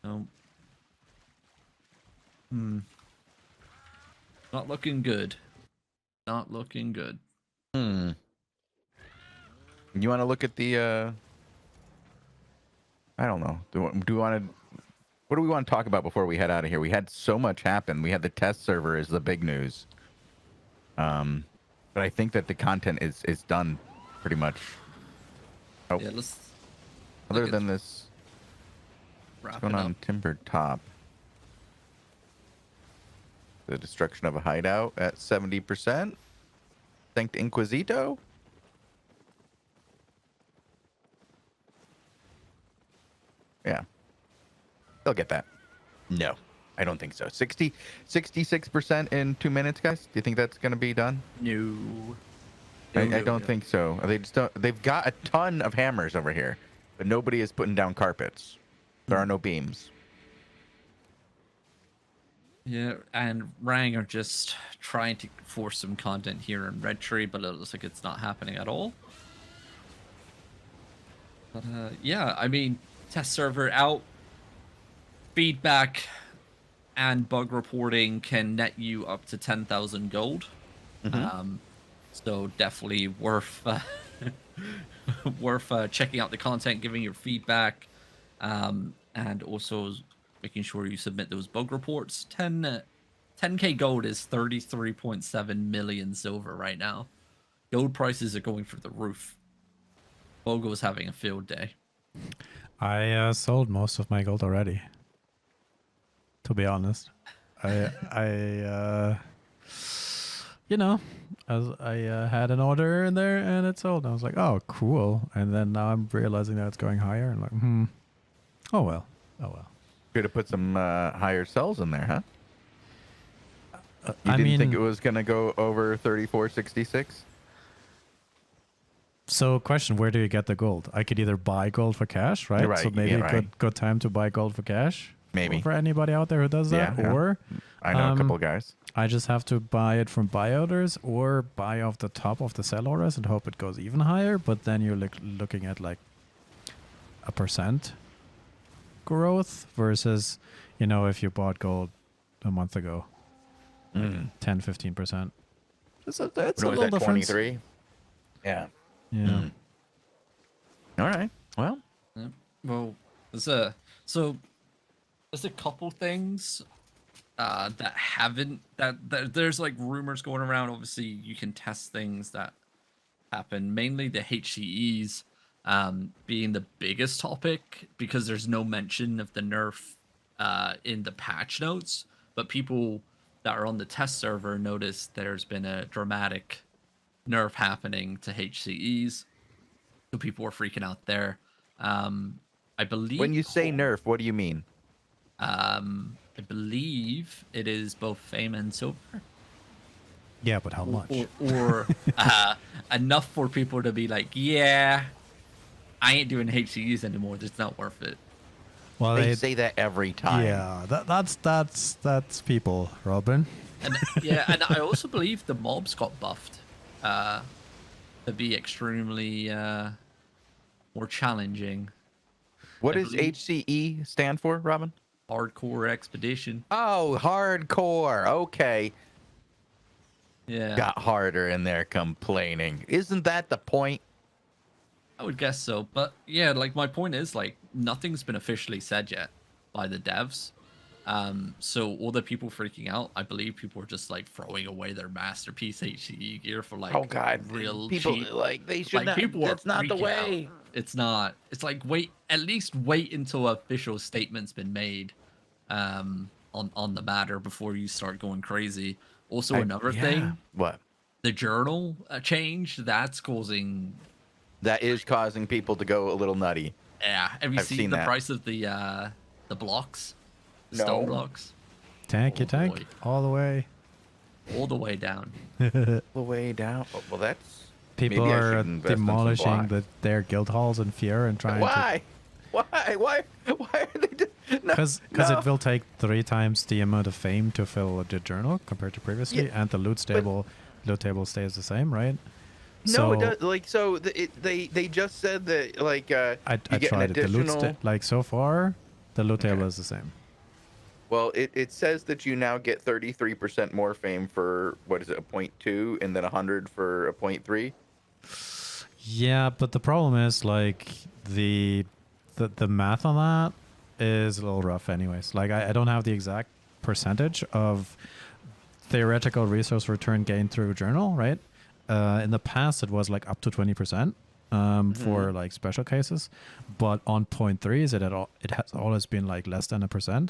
Speaker 2: So, not looking good. Not looking good.
Speaker 1: You want to look at the I don't know. Do we want to? What do we want to talk about before we head out of here? We had so much happen. We had the test server is the big news. But I think that the content is done pretty much. Oh,
Speaker 2: Yeah, let's.
Speaker 1: other than this, what's
Speaker 2: Wrap
Speaker 1: going
Speaker 2: it
Speaker 1: on
Speaker 2: up.
Speaker 1: in Timber Top? The destruction of a hideout at 70%. Thanked Inquisito. Yeah. They'll get that. No, I don't think so. 66% in 2 minutes, guys. Do you think that's going to be done?
Speaker 2: No.
Speaker 1: I don't think so. They just don't. They've got a ton of hammers over here, but nobody is putting down carpets. There are no beams.
Speaker 2: Yeah, and Rang are just trying to force some content here in Red Tree, but it looks like it's not happening at all. But yeah, I mean, test server out. Feedback and bug reporting can net you up to 10,000 gold. So definitely worth checking out the content, giving your feedback, and also making sure you submit those bug reports. 10k gold is 33.7 million silver right now. Gold prices are going through the roof. Bogul is having a field day.
Speaker 3: I sold most of my gold already. To be honest, I you know, as I had an order in there and it sold. I was like, oh, cool. And then now I'm realizing that it's going higher, and like, oh well, oh well.
Speaker 1: Could have put some higher sells in there, huh? You
Speaker 3: I
Speaker 1: didn't
Speaker 3: mean,
Speaker 1: think it was gonna go over 34.66?
Speaker 3: so question: where do you get the gold? I could either buy gold for cash, right?
Speaker 1: Right,
Speaker 3: So maybe
Speaker 1: yeah,
Speaker 3: a
Speaker 1: right.
Speaker 3: good time to buy gold for cash
Speaker 1: Maybe.
Speaker 3: for anybody out there who does that.
Speaker 1: Yeah.
Speaker 3: Or
Speaker 1: I know a couple of guys.
Speaker 3: I just have to buy it from buy orders or buy off the top of the sell orders and hope it goes even higher. But then you're looking at like a % growth versus, you know, if you bought gold a month ago, 10-15%. It's a little difference.
Speaker 1: 23. Yeah.
Speaker 3: Yeah.
Speaker 1: All right. Well,
Speaker 2: Yeah. Well, there's a couple things that there's like rumors going around. Obviously, you can test things that happen. Mainly the HCEs being the biggest topic because there's no mention of the nerf in the patch notes, but people that are on the test server notice there's been a dramatic nerf happening to HCEs. So people are freaking out there. I believe
Speaker 1: when you say nerf, what do you mean?
Speaker 2: I believe it is both fame and silver.
Speaker 3: Yeah, but how much?
Speaker 2: Or enough for people to be like, yeah, I ain't doing HCUs anymore. It's not worth it.
Speaker 3: Well,
Speaker 1: They say that every time.
Speaker 3: yeah, that's people, Robin.
Speaker 2: And yeah, and I also believe the mobs got buffed to be extremely more challenging.
Speaker 1: What
Speaker 2: I
Speaker 1: does
Speaker 2: believe-
Speaker 1: HCE stand for, Robin?
Speaker 2: Hardcore expedition.
Speaker 1: Oh, hardcore. Okay.
Speaker 2: Yeah,
Speaker 1: Got harder in there complaining. Isn't that the point?
Speaker 2: I would guess so. But yeah, like my point is like nothing's been officially said yet by the devs. So all the people freaking out, I believe people are just like throwing away their masterpiece HCE gear for like
Speaker 1: Oh God,
Speaker 2: real
Speaker 1: people
Speaker 2: cheap.
Speaker 1: like they should
Speaker 2: Like
Speaker 1: not.
Speaker 2: people are
Speaker 1: That's not the
Speaker 2: freaking
Speaker 1: way.
Speaker 2: out. It's not. It's like at least wait until official statement's been made on the matter before you start going crazy. Also, another thing,
Speaker 1: What?
Speaker 2: the journal change that's causing.
Speaker 1: That is causing people to go a little nutty.
Speaker 2: Yeah, have you
Speaker 1: I've
Speaker 2: seen
Speaker 1: seen
Speaker 2: the
Speaker 1: that.
Speaker 2: price of the blocks, the
Speaker 1: No.
Speaker 2: stone blocks,
Speaker 3: Tank, you tank,
Speaker 2: boy.
Speaker 3: all the way.
Speaker 2: all the way down?
Speaker 1: The way down. Oh, well, that's
Speaker 3: People
Speaker 1: maybe I
Speaker 3: are
Speaker 1: should invest in some
Speaker 3: demolishing
Speaker 1: blocks.
Speaker 3: their guild halls in fear and trying to...
Speaker 1: Why? Why are they?
Speaker 3: Because
Speaker 1: no.
Speaker 3: it will take 3 times the amount of fame to fill the journal compared to previously,
Speaker 1: Yeah,
Speaker 3: and the loot table stays the same, right?
Speaker 1: No, it does. Like so, they just said that like
Speaker 3: I
Speaker 1: you get
Speaker 3: tried
Speaker 1: an
Speaker 3: it. The loot
Speaker 1: additional.
Speaker 3: like so far, the loot table
Speaker 1: Okay.
Speaker 3: is the same.
Speaker 1: Well, it says that you now get 33% more fame for what is it, a 0.2, and then 100 for a 0.3.
Speaker 3: Yeah, but the problem is like the math on that is a little rough anyways. Like I don't have the exact percentage of theoretical resource return gained through journal, right? In the past it was like up to 20% for like special cases, but on 0.3s it has always been like less than 1%,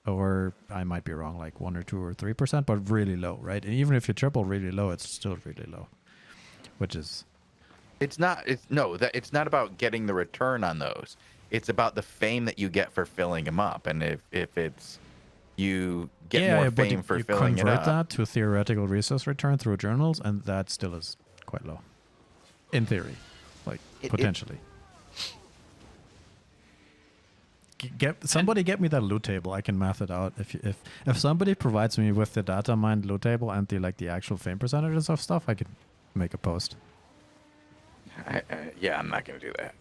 Speaker 3: or I might be wrong, like 1 or 2 or 3%, but really low, right? And even if you triple really low, it's still really low, which is
Speaker 1: It's not about getting the return on those. It's about the fame that you get for filling them up, and if it's you get more
Speaker 3: but
Speaker 1: fame for
Speaker 3: you
Speaker 1: filling it
Speaker 3: convert
Speaker 1: up.
Speaker 3: that to theoretical resource return through journals, and that still is quite low, in theory, like potentially. Get me that loot table. I can math it out. If somebody provides me with the data mined loot table and the actual fame percentages of stuff, I could make a post.
Speaker 1: Yeah, I'm not gonna do that.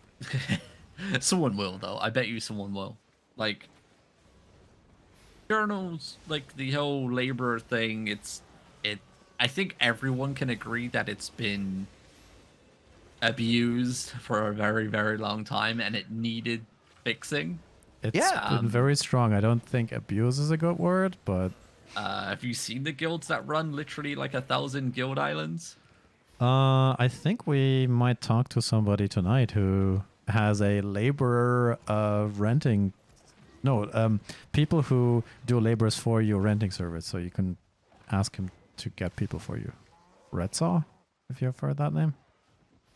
Speaker 2: Someone will though. I bet you someone will. Like journals, like the whole labor thing. I think everyone can agree that it's been abused for a very, very long time, and it needed fixing.
Speaker 3: It's
Speaker 1: Yeah.
Speaker 3: been very strong. I don't think abuse is a good word, but
Speaker 2: Have you seen the guilds that run literally like 1,000 guild islands?
Speaker 3: I think we might talk to somebody tonight who has a laborer renting. No, people who do labors for you renting service. So you can ask him to get people for you. Red Saw, if you've heard that name.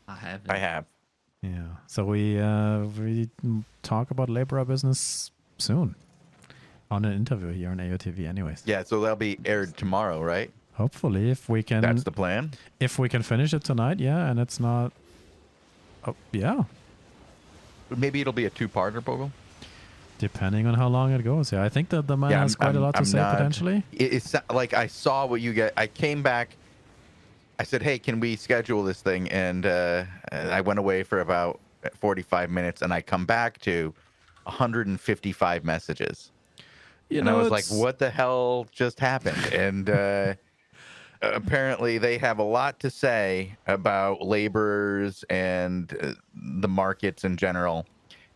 Speaker 2: I haven't.
Speaker 1: I have.
Speaker 3: Yeah. So we talk about laborer business soon on an interview here on AOTV. Anyways.
Speaker 1: Yeah, so that'll be aired tomorrow, right?
Speaker 3: Hopefully, if we can.
Speaker 1: That's the plan.
Speaker 3: If we can finish it tonight, yeah, and it's not. Oh, yeah.
Speaker 1: Maybe it'll be a 2-parter, Bogul.
Speaker 3: Depending on how long it goes. Yeah, I think that the man
Speaker 1: Yeah,
Speaker 3: has quite a lot to say
Speaker 1: not,
Speaker 3: potentially.
Speaker 1: It's like I saw what you get. I came back. I said, "Hey, can we schedule this thing?" And I went away for about 45 minutes, and I come back to 155 messages.
Speaker 3: You
Speaker 1: And I
Speaker 3: know,
Speaker 1: was like,
Speaker 3: it's
Speaker 1: what the hell just happened? And apparently they have a lot to say about laborers and the markets in general.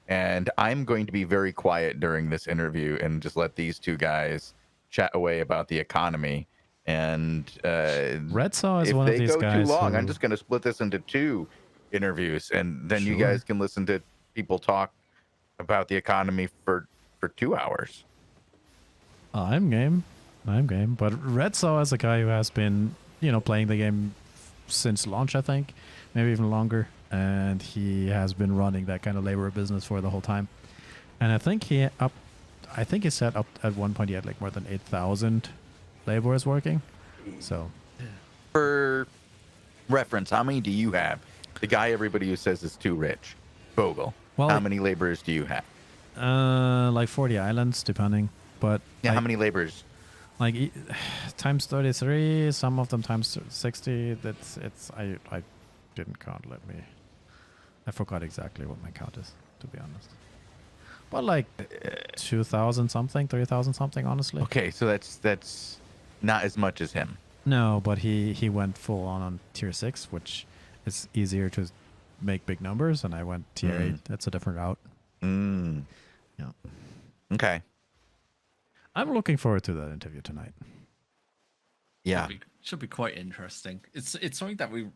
Speaker 1: And I'm going to be very quiet during this interview and just let these two guys chat away about the economy. And
Speaker 3: Red Saw is
Speaker 1: if
Speaker 3: one of
Speaker 1: they
Speaker 3: these
Speaker 1: go
Speaker 3: guys
Speaker 1: too long,
Speaker 3: who,
Speaker 1: I'm just going to split this into 2 interviews. And then you
Speaker 3: Sure.
Speaker 1: guys can listen to people talk about the economy for 2 hours.
Speaker 3: I'm game. I'm game. But Red Saw is a guy who has been, playing the game since launch, I think, maybe even longer. And he has been running that kind of labor business for the whole time. And I think he said up at one point he had like more than 8,000 laborers working. So
Speaker 1: For reference, how many do you have? The guy everybody who says is too rich, Bogul.
Speaker 3: Well,
Speaker 1: How many laborers do you have?
Speaker 3: like 40 islands, depending. But
Speaker 1: Yeah, how
Speaker 3: like,
Speaker 1: many laborers?
Speaker 3: like times 33, some of them times 60. I didn't count. I forgot exactly what my count is, to be honest. But like 2,000 something, 3,000 something, honestly.
Speaker 1: Okay, so that's not as much as him.
Speaker 3: No, but he went full on tier 6, which is easier to make big numbers, and I went tier 8. That's a different route.
Speaker 1: Mm.
Speaker 3: Yeah.
Speaker 1: Okay.
Speaker 3: I'm looking forward to that interview tonight.
Speaker 1: Yeah.
Speaker 2: Should be quite interesting. It's something that we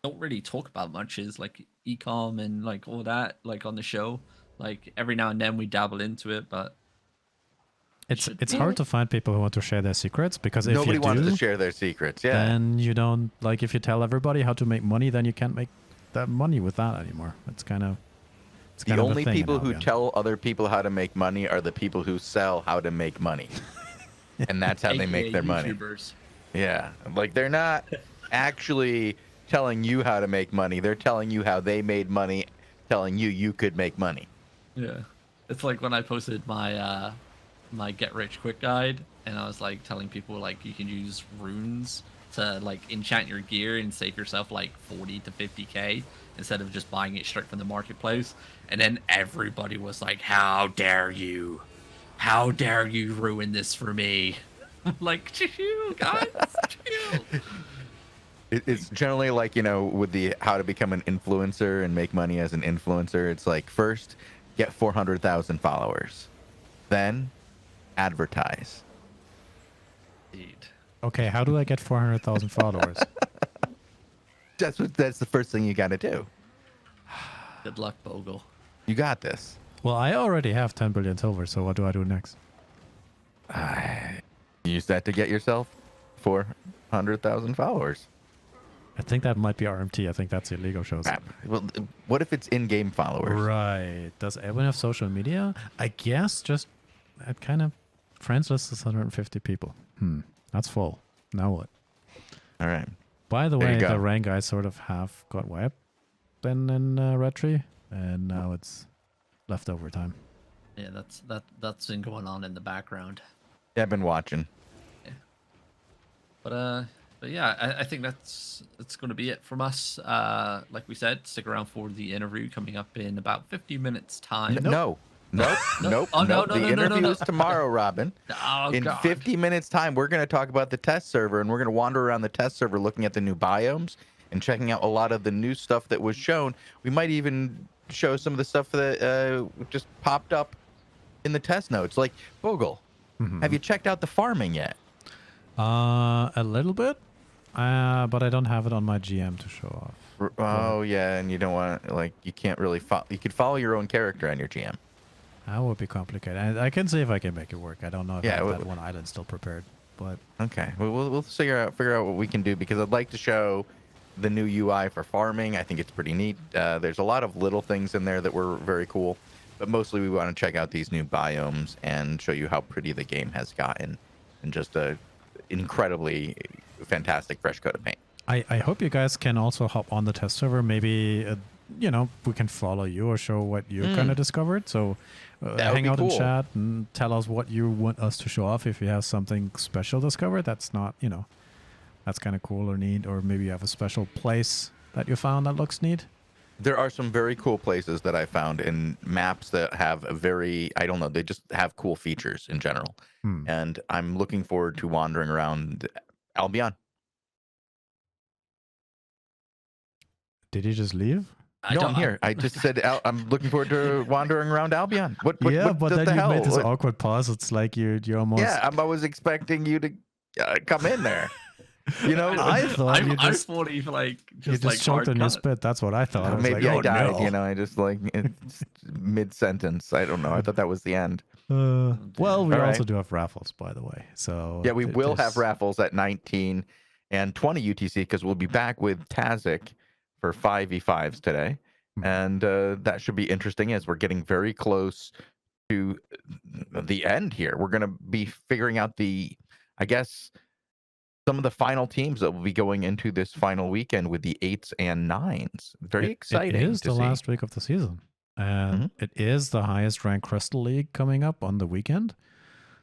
Speaker 2: don't really talk about much, is like ecom and like all that, like on the show. Like every now and then we dabble into it, but
Speaker 3: It's hard to find people who want to share their secrets, because if
Speaker 1: Nobody
Speaker 3: you
Speaker 1: wanted
Speaker 3: do,
Speaker 1: to share their secrets. Yeah.
Speaker 3: then you don't, like, if you tell everybody how to make money, then you can't make that money with that anymore. It's kind of
Speaker 1: The only
Speaker 3: a thing in
Speaker 1: people who
Speaker 3: Albion.
Speaker 1: tell other people how to make money are the people who sell how to make money. And that's how they make
Speaker 2: AKA
Speaker 1: their money.
Speaker 2: YouTubers.
Speaker 1: Yeah. Like they're not actually telling you how to make money. They're telling you how they made money, telling you could make money.
Speaker 2: Yeah, it's like when I posted my my get rich quick guide, and I was like telling people like you can use runes to like enchant your gear and save yourself like 40 to 50k instead of just buying it straight from the marketplace. And then everybody was like, "How dare you? How dare you ruin this for me?" I'm like, chill, guys, chill.
Speaker 1: It's generally like, with the how to become an influencer and make money as an influencer. It's like, first, get 400,000 followers. Then, advertise.
Speaker 2: Indeed.
Speaker 3: Okay, how do I get 400,000 followers?
Speaker 1: That's the first thing you got to do.
Speaker 2: Good luck, Bogul.
Speaker 1: You got this.
Speaker 3: Well, I already have 10 billion silver, so what do I do next?
Speaker 1: Use that to get yourself 400,000 followers.
Speaker 3: I think that might be RMT. I think that's illegal shows.
Speaker 1: Crap. Well, what if it's in-game followers?
Speaker 3: Right. Does everyone have social media? I guess just that kind of friends list is 150 people. That's full. Now what?
Speaker 1: All right.
Speaker 3: By the
Speaker 1: There you
Speaker 3: way,
Speaker 1: go.
Speaker 3: the rank guys sort of have got wiped in Red Tree, and now it's leftover time.
Speaker 2: Yeah, that's been going on in the background.
Speaker 1: Yeah, I've been watching.
Speaker 2: But yeah, I think that's going to be it from us. Like we said, stick around for the interview coming up in about 50 minutes time.
Speaker 1: Nope. Nope.
Speaker 2: Oh, no,
Speaker 1: The
Speaker 2: no,
Speaker 1: interview
Speaker 2: no.
Speaker 1: is tomorrow, Robin.
Speaker 2: Oh,
Speaker 1: In
Speaker 2: God.
Speaker 1: 50 minutes time, we're going to talk about the test server, and we're going to wander around the test server looking at the new biomes and checking out a lot of the new stuff that was shown. We might even show some of the stuff that just popped up in the test notes. Like, Bogul, have you checked out the farming yet?
Speaker 3: A little bit, but I don't have it on my GM to show off.
Speaker 1: Oh, yeah, and you don't want to, like, you can't really follow. You could follow your own character on your GM.
Speaker 3: That would be complicated. I can see if I can make it work. I don't know if I have
Speaker 1: Yeah,
Speaker 3: that one island still prepared, but
Speaker 1: Okay, we'll figure out what we can do, because I'd like to show the new UI for farming. I think it's pretty neat. There's a lot of little things in there that were very cool, but mostly we want to check out these new biomes and show you how pretty the game has gotten, and just a incredibly fantastic fresh coat of paint.
Speaker 3: I hope you guys can also hop on the test server. Maybe we can follow you or show what you kind of discovered. So
Speaker 1: That would
Speaker 3: hang
Speaker 1: be
Speaker 3: out in
Speaker 1: cool.
Speaker 3: chat and tell us what you want us to show off. If you have something special discovered, that's not, that's kind of cool or neat. Or maybe you have a special place that you found that looks neat.
Speaker 1: There are some very cool places that I found in maps that have a I don't know, they just have cool features in general. And I'm looking forward to wandering around Albion.
Speaker 3: Did he just leave?
Speaker 1: No, I'm here. I just said I'm looking forward to wandering around Albion. What
Speaker 3: Yeah, but then
Speaker 1: the
Speaker 3: you
Speaker 1: hell?
Speaker 3: made this awkward pause. It's like you're almost.
Speaker 1: Yeah, I was expecting you to come in there.
Speaker 3: I thought you just
Speaker 2: thought he
Speaker 3: choked
Speaker 2: hard
Speaker 3: on your
Speaker 2: cut.
Speaker 3: spit. That's what I thought. I was
Speaker 1: Maybe
Speaker 3: like,
Speaker 1: I
Speaker 3: oh,
Speaker 1: died.
Speaker 3: no.
Speaker 1: I just it's mid-sentence. I don't know. I thought that was the end.
Speaker 3: Well, we
Speaker 1: All
Speaker 3: also
Speaker 1: right.
Speaker 3: do have raffles, by the way. So
Speaker 1: Yeah, we will have
Speaker 3: just-
Speaker 1: raffles at 19 and 20 UTC because we'll be back with Tazik for 5v5s today. And that should be interesting as we're getting very close to the end here. We're going to be figuring out I guess, some of the final teams that will be going into this final weekend with the 8s and 9s. Very exciting.
Speaker 3: It is
Speaker 1: to
Speaker 3: the
Speaker 1: see.
Speaker 3: last week of the season. And it is the highest ranked Crystal League coming up on the weekend.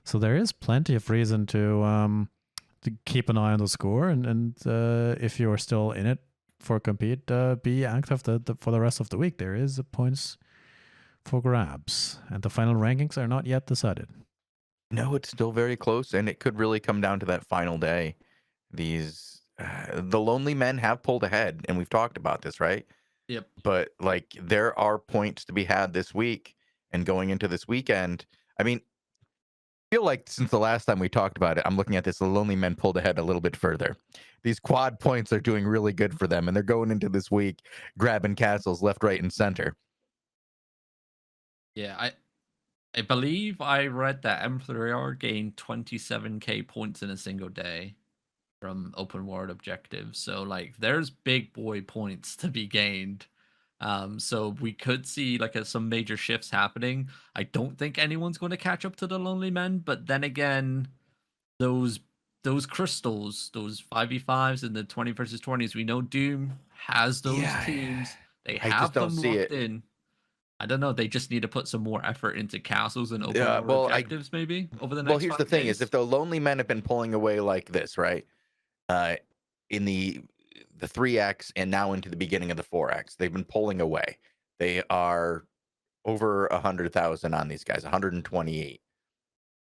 Speaker 3: So there is plenty of reason to keep an eye on the score. And if you're still in it for compete, be active for the rest of the week. There is points for grabs. And the final rankings are not yet decided.
Speaker 1: No, it's still very close, and it could really come down to that final day. The Lonely Men have pulled ahead, and we've talked about this, right?
Speaker 2: Yep.
Speaker 1: But there are points to be had this week and going into this weekend. I mean, I feel like since the last time we talked about it, I'm looking at this. The Lonely Men pulled ahead a little bit further. These quad points are doing really good for them, and they're going into this week grabbing castles left, right, and center.
Speaker 2: Yeah, I believe I read that M3R gained 27k points in a single day from open world objectives. So there's big boy points to be gained. So we could see some major shifts happening. I don't think anyone's going to catch up to the Lonely Men, but then again, those crystals, those 5v5s and the 20 versus 20s, we know Doom has those teams. They have them locked in. I don't know. They just need to put some more effort into castles and open world objectives, maybe over the next.
Speaker 1: Well, here's the
Speaker 2: 5
Speaker 1: thing:
Speaker 2: days.
Speaker 1: is if the Lonely Men have been pulling away like this, right, in the 3x and now into the beginning of the 4x, they've been pulling away. They are over 100,000 on these guys, 128.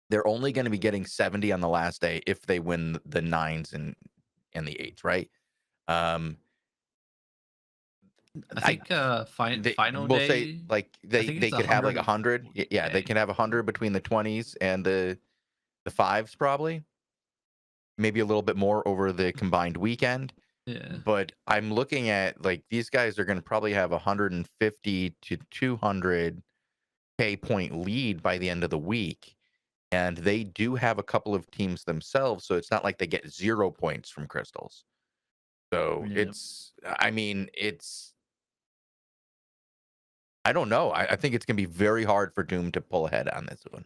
Speaker 1: They're only going to be getting 70 on the last day if they win the 9s and the 8s, right?
Speaker 2: I think final
Speaker 1: we'll
Speaker 2: day.
Speaker 1: say they could have 100. Yeah, they can have 100 between the 20s and the 5s probably. Maybe a little bit more over the combined weekend.
Speaker 2: Yeah.
Speaker 1: But I'm looking at these guys are going to probably have 150 to 200k point lead by the end of the week. And they do have a couple of teams themselves, so it's not like they get 0 points from crystals. So I don't know. I think it's going to be very hard for Doom to pull ahead on this one.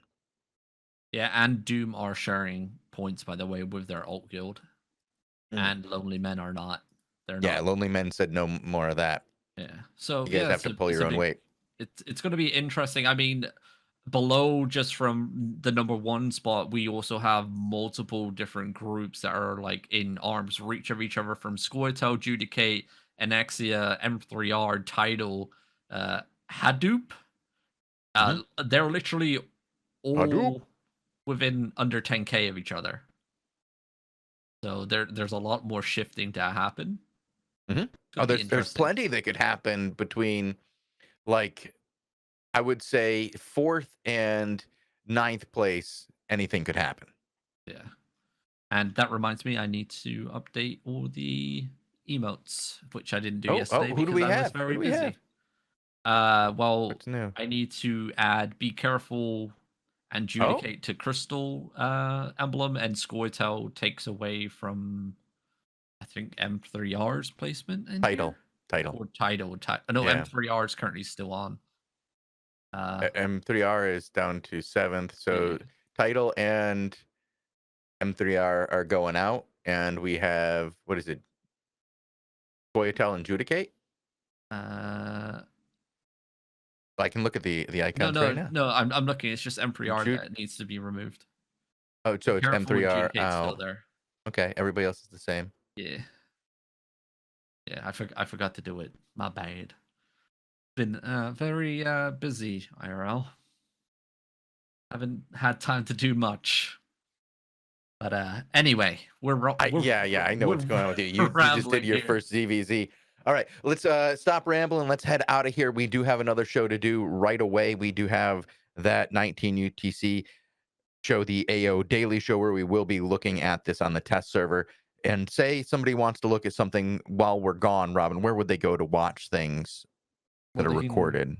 Speaker 2: Yeah, and Doom are sharing points, by the way, with their alt guild. And Lonely Men are not. They're not.
Speaker 1: Yeah, Lonely Men said no more of that.
Speaker 2: Yeah. So
Speaker 1: you guys have to pull your own weight.
Speaker 2: It's going to be interesting. I mean, below just from the number 1 spot, we also have multiple different groups that are in arm's reach of each other, from Squirtle, Judicate, Anexia, M3R, Tidal, Hadoop. They're literally all
Speaker 1: Hadoop.
Speaker 2: within under 10k of each other. So there's a lot more shifting to happen.
Speaker 1: Oh, there's plenty that could happen between, I would say 4th and 9th place. Anything could happen.
Speaker 2: Yeah, and that reminds me, I need to update all the emotes, which I didn't do yesterday because I was very busy. Well,
Speaker 1: what's new?
Speaker 2: I need to add Be Careful and Judicate to Crystal emblem, and Scoretel takes away from, I think, M3R's placement in
Speaker 1: Title.
Speaker 2: Or Tidal. No,
Speaker 1: Yeah.
Speaker 2: M3R is currently still on.
Speaker 1: M3R is down to 7th, so Title and M3R are going out, and we have, what is it, Scoretel and Judicate? I can look at the
Speaker 2: No,
Speaker 1: icons right now.
Speaker 2: no. I'm looking. It's just M3R
Speaker 1: Jude.
Speaker 2: that needs to be removed.
Speaker 1: Oh,
Speaker 2: Be
Speaker 1: so it's
Speaker 2: careful when
Speaker 1: M3R
Speaker 2: Judecate's still
Speaker 1: out.
Speaker 2: there.
Speaker 1: Okay, everybody else is the same.
Speaker 2: Yeah. Yeah, I forgot to do it. My bad. Been very busy, IRL. Haven't had time to do much. But anyway,
Speaker 1: Yeah, I know what's going on with you. You just did
Speaker 2: rambling
Speaker 1: your
Speaker 2: here.
Speaker 1: first ZVZ. All right, let's stop rambling. Let's head out of here. We do have another show to do right away. We do have that 19 UTC show, the AO Daily Show, where we will be looking at this on the test server. And say somebody wants to look at something while we're gone, Robin, where would they go to watch things that
Speaker 2: Well,
Speaker 1: are recorded?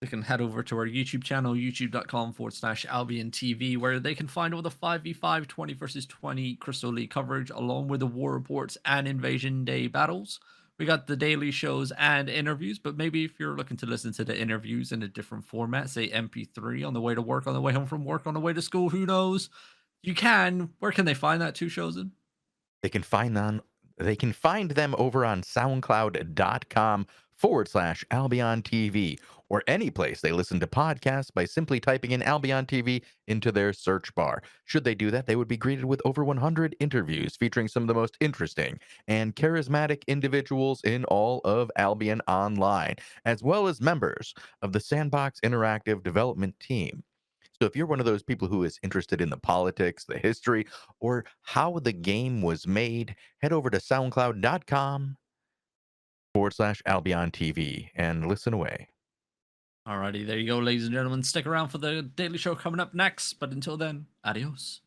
Speaker 2: They can head over to our YouTube channel, youtube.com/AlbionTV, where they can find all the 5v5 20 versus 20 Crystal League coverage, along with the war reports and Invasion Day battles. We got the daily shows and interviews, but maybe if you're looking to listen to the interviews in a different format, say MP3 on the way to work, on the way home from work, on the way to school, who knows? You can. Where can they find that too, Shozen?
Speaker 1: They can find them over on soundcloud.com/AlbionTV, or any place they listen to podcasts by simply typing in Albion TV into their search bar. Should they do that, they would be greeted with over 100 interviews featuring some of the most interesting and charismatic individuals in all of Albion Online, as well as members of the Sandbox Interactive Development Team. So if you're one of those people who is interested in the politics, the history, or how the game was made, head over to soundcloud.com/AlbionTV and listen away.
Speaker 2: Alrighty, there you go, ladies and gentlemen. Stick around for the daily show coming up next. But until then, adios.